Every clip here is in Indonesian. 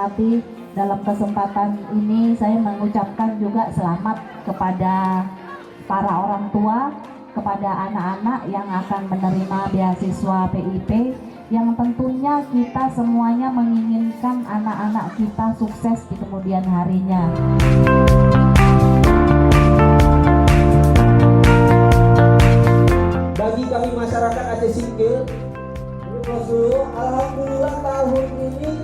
hormati, dalam kesempatan ini saya mengucapkan juga selamat kepada para orang tua, kepada anak-anak yang akan menerima beasiswa PIP, yang tentunya kita semuanya menginginkan anak-anak kita sukses di kemudian harinya. Bagi kami masyarakat Aceh Singkil, alhamdulillah tahun ini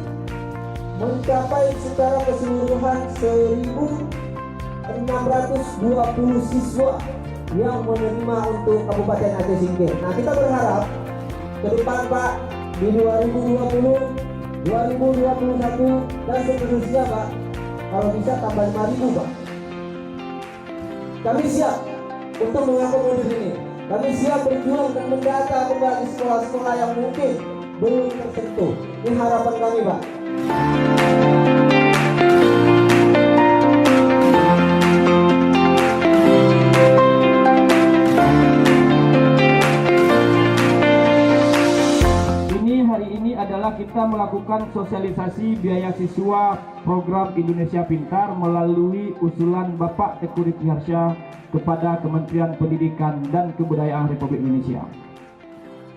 mencapai secara keseluruhan 1.620 siswa yang menerima untuk Kabupaten Aceh Singkil. Nah, kita berharap ke depan Pak, di 2020, 2021 dan seterusnya Pak, kalau bisa tambah 5.000 Pak. Kami siap untuk mengakomodir ini. Kami siap berjuang dan mendata kembali sekolah-sekolah yang mungkin belum tersentuh. Ini harapan kami Pak. Hari ini adalah kita melakukan sosialisasi biaya siswa program Indonesia Pintar melalui usulan Bapak Teguh Rifki Harsha kepada Kementerian Pendidikan dan Kebudayaan Republik Indonesia.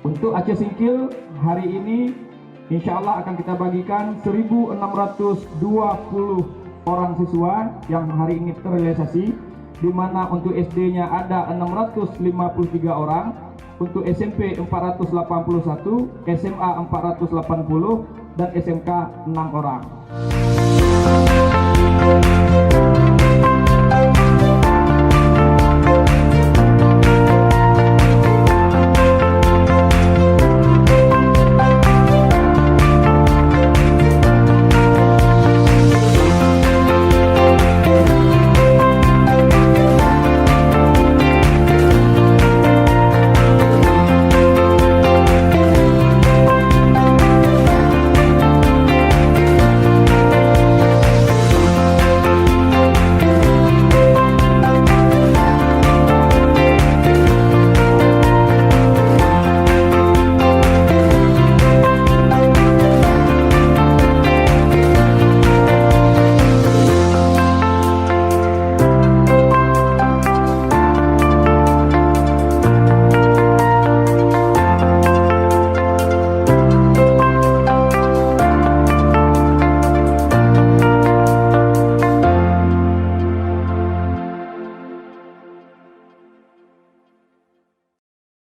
Untuk Aceh Singkil hari ini insya Allah akan kita bagikan 1.620 orang siswa yang hari ini terrealisasi, di mana untuk SD-nya ada 653 orang, untuk SMP 481, SMA 480, dan SMK 6 orang.